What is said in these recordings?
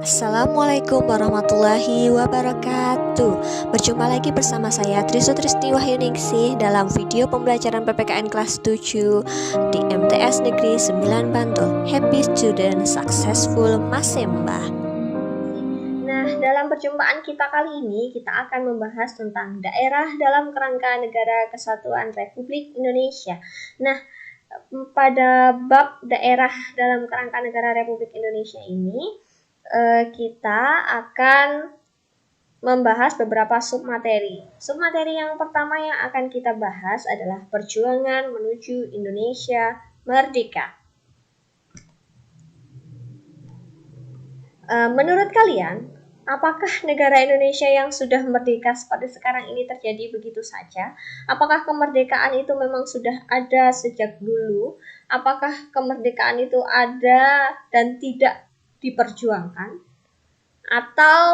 Assalamualaikum warahmatullahi wabarakatuh. Berjumpa lagi bersama saya Trisutristi Wahyuningsih dalam video pembelajaran PPKN kelas 7 di MTS Negeri 9 Bantul. Happy Student Successful Masemba. Nah, dalam perjumpaan kita kali ini kita akan membahas tentang daerah dalam kerangka Negara Kesatuan Republik Indonesia. Nah, pada bab daerah dalam kerangka Negara Republik Indonesia ini kita akan membahas beberapa submateri. Submateri yang pertama yang akan kita bahas adalah perjuangan menuju Indonesia merdeka. Menurut kalian, apakah negara Indonesia yang sudah merdeka seperti sekarang ini terjadi begitu saja? Apakah kemerdekaan itu memang sudah ada sejak dulu? Apakah kemerdekaan itu ada dan tidak diperjuangkan? Atau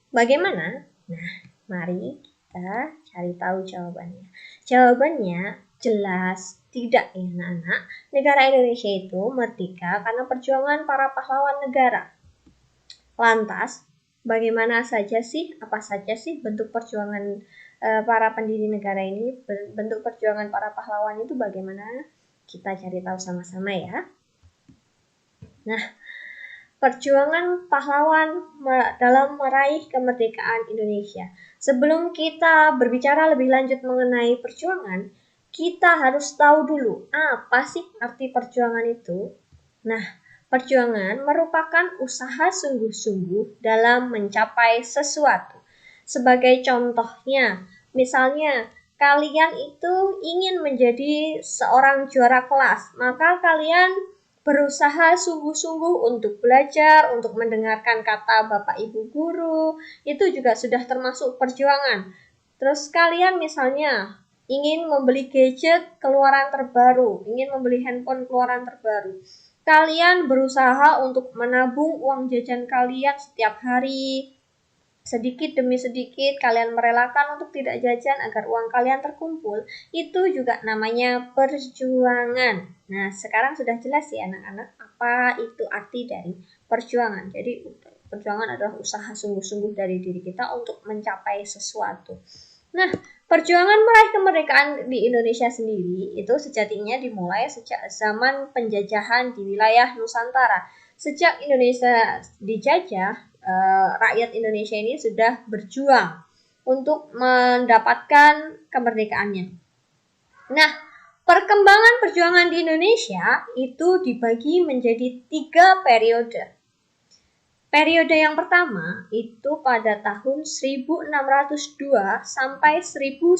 bagaimana? Nah, mari kita cari tahu jawabannya. Jawabannya jelas tidak ya anak-anak. Negara Indonesia itu merdeka karena perjuangan para pahlawan negara. Lantas, bagaimana saja sih, apa saja sih bentuk perjuangan para pendiri negara ini? Bentuk perjuangan para pahlawan itu bagaimana? Kita cari tahu sama-sama ya. Nah, perjuangan pahlawan dalam meraih kemerdekaan Indonesia. Sebelum kita berbicara lebih lanjut mengenai perjuangan, kita harus tahu dulu apa sih arti perjuangan itu. Nah, perjuangan merupakan usaha sungguh-sungguh dalam mencapai sesuatu. Sebagai contohnya, misalnya kalian itu ingin menjadi seorang juara kelas, maka kalian berusaha sungguh-sungguh untuk belajar, untuk mendengarkan kata Bapak Ibu guru, itu juga sudah termasuk perjuangan. Terus kalian misalnya ingin membeli gadget keluaran terbaru, ingin membeli handphone keluaran terbaru. Kalian berusaha untuk menabung uang jajan kalian setiap hari. Sedikit demi sedikit kalian merelakan untuk tidak jajan agar uang kalian terkumpul. Itu juga namanya perjuangan. Nah, sekarang sudah jelas ya anak-anak apa itu arti dari perjuangan. Jadi perjuangan adalah usaha sungguh-sungguh dari diri kita untuk mencapai sesuatu. Nah, perjuangan meraih kemerdekaan di Indonesia sendiri itu sejatinya dimulai sejak zaman penjajahan di wilayah Nusantara. Sejak Indonesia dijajah, rakyat Indonesia ini sudah berjuang untuk mendapatkan kemerdekaannya. Nah, perkembangan perjuangan di Indonesia itu dibagi menjadi 3 periode. Periode yang pertama itu pada tahun 1602 sampai 1908.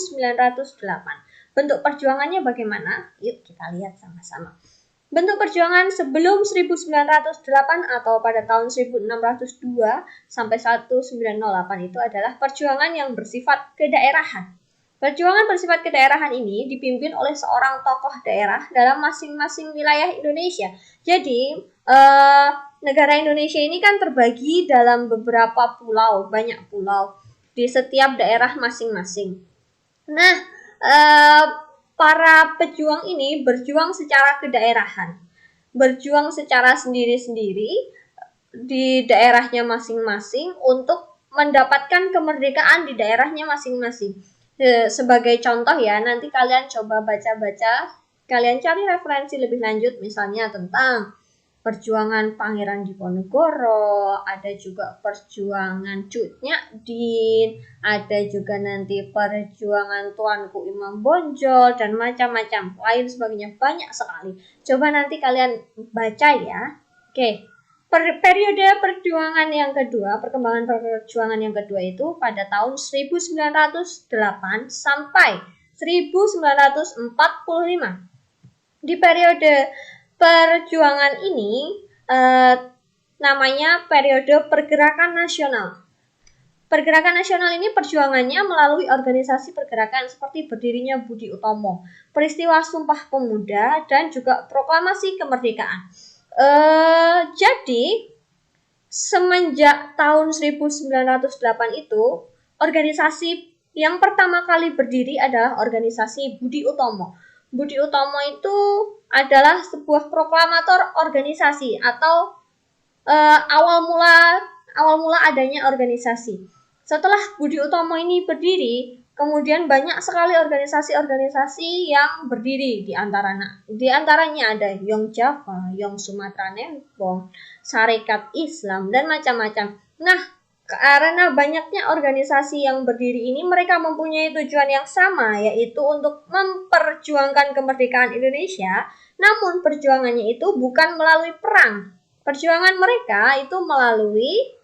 Bentuk perjuangannya bagaimana? Yuk kita lihat sama-sama. Bentuk perjuangan sebelum 1908 atau pada tahun 1602 sampai 1908 itu adalah perjuangan yang bersifat kedaerahan. Perjuangan bersifat kedaerahan ini dipimpin oleh seorang tokoh daerah dalam masing-masing wilayah Indonesia. Jadi, negara Indonesia ini kan terbagi dalam beberapa pulau, banyak pulau di setiap daerah masing-masing. Nah, para pejuang ini berjuang secara kedaerahan, berjuang secara sendiri-sendiri di daerahnya masing-masing untuk mendapatkan kemerdekaan di daerahnya masing-masing. Sebagai contoh ya, nanti kalian coba baca-baca, kalian cari referensi lebih lanjut misalnya tentang perjuangan Pangeran Diponegoro, ada juga perjuangan Cut Nyadin, ada juga nanti perjuangan Tuanku Imam Bonjol, dan macam-macam lain sebagainya, banyak sekali. Coba nanti kalian baca ya. Oke, periode perjuangan yang kedua, perkembangan perjuangan yang kedua itu pada tahun 1908 sampai 1945. Di periode perjuangan ini namanya periode pergerakan nasional. Pergerakan nasional ini perjuangannya melalui organisasi pergerakan seperti berdirinya Budi Utomo, peristiwa Sumpah Pemuda, dan juga proklamasi kemerdekaan. Jadi semenjak tahun 1908 itu organisasi yang pertama kali berdiri adalah organisasi Budi Utomo. Budi Utomo itu adalah sebuah proklamator organisasi atau awal mula awal mula adanya organisasi. Setelah Budi Utomo ini berdiri, kemudian banyak sekali organisasi-organisasi yang berdiri di antaranya ada Yong Java, Yong Sumatera Nembong, Sarekat Islam, dan macam-macam. Nah, karena banyaknya organisasi yang berdiri ini, mereka mempunyai tujuan yang sama, yaitu untuk memperjuangkan kemerdekaan Indonesia. Namun perjuangannya itu bukan melalui perang. Perjuangan mereka itu melalui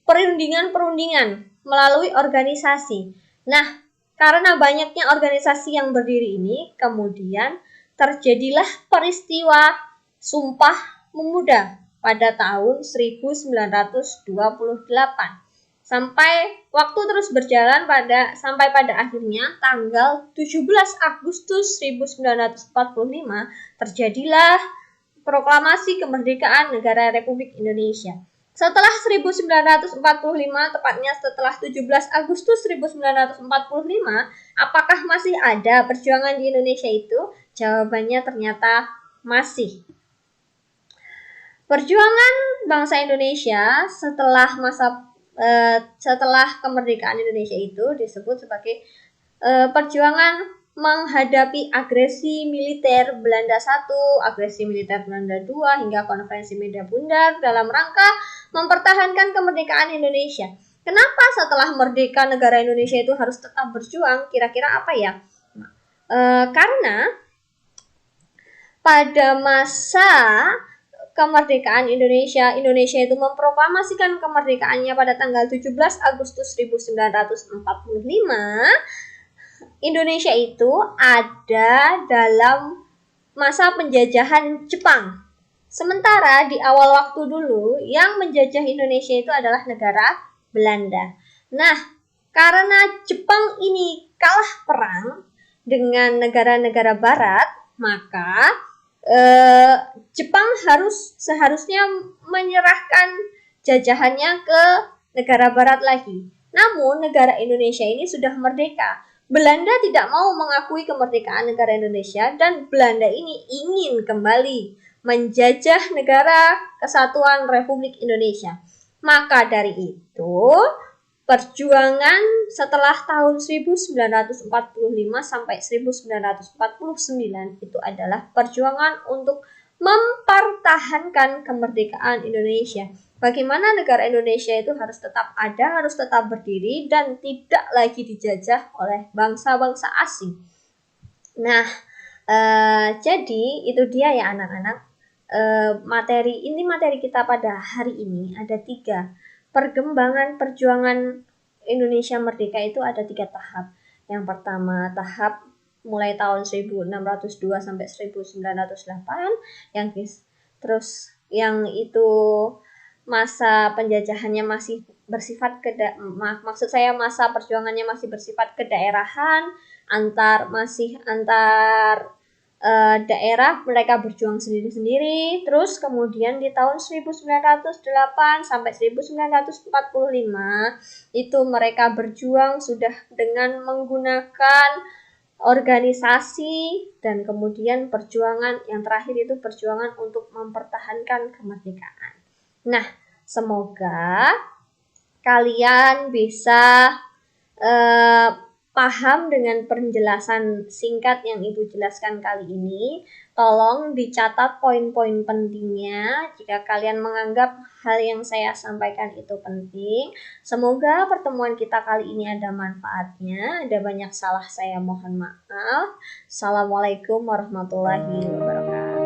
perundingan-perundingan, melalui organisasi. Nah, karena banyaknya organisasi yang berdiri ini, kemudian terjadilah peristiwa Sumpah Pemuda pada tahun 1928. Sampai waktu terus berjalan sampai pada akhirnya tanggal 17 Agustus 1945 terjadilah proklamasi kemerdekaan negara Republik Indonesia. Setelah 1945, tepatnya setelah 17 Agustus 1945, apakah masih ada perjuangan di Indonesia itu? Jawabannya ternyata masih. Perjuangan bangsa Indonesia setelah kemerdekaan Indonesia itu disebut sebagai perjuangan menghadapi agresi militer Belanda I, agresi militer Belanda II, hingga konferensi Medan Bundar dalam rangka mempertahankan kemerdekaan Indonesia. Kenapa setelah merdeka negara Indonesia itu harus tetap berjuang? Kira-kira apa ya? Karena pada masa kemerdekaan Indonesia itu memproklamasikan kemerdekaannya pada tanggal 17 Agustus 1945, Indonesia itu ada dalam masa penjajahan Jepang. Sementara di awal waktu dulu yang menjajah Indonesia itu adalah negara Belanda. Nah, karena Jepang ini kalah perang dengan negara-negara barat, maka Jepang seharusnya menyerahkan jajahannya ke negara barat lagi. Namun negara Indonesia ini sudah merdeka. Belanda tidak mau mengakui kemerdekaan negara Indonesia, dan Belanda ini ingin kembali menjajah negara Kesatuan Republik Indonesia. Maka dari itu, perjuangan setelah tahun 1945 sampai 1949 itu adalah perjuangan untuk mempertahankan kemerdekaan Indonesia. Bagaimana negara Indonesia itu harus tetap ada, harus tetap berdiri, dan tidak lagi dijajah oleh bangsa-bangsa asing. Nah, jadi itu dia ya anak-anak. Materi kita pada hari ini ada 3. Perkembangan perjuangan Indonesia merdeka itu ada 3 tahap. Yang pertama tahap mulai tahun 1602 sampai 1908, terus yang itu masa penjajahannya masih bersifat masa perjuangannya masih bersifat kedaerahan, antar daerah mereka berjuang sendiri-sendiri. Terus kemudian di tahun 1908 sampai 1945 itu mereka berjuang sudah dengan menggunakan organisasi, dan kemudian perjuangan yang terakhir itu perjuangan untuk mempertahankan kemerdekaan. Nah, semoga kalian bisa paham dengan penjelasan singkat yang Ibu jelaskan kali ini. Tolong dicatat poin-poin pentingnya jika kalian menganggap hal yang saya sampaikan itu penting. Semoga pertemuan kita kali ini ada manfaatnya. Ada banyak salah, saya mohon maaf. Assalamualaikum warahmatullahi wabarakatuh.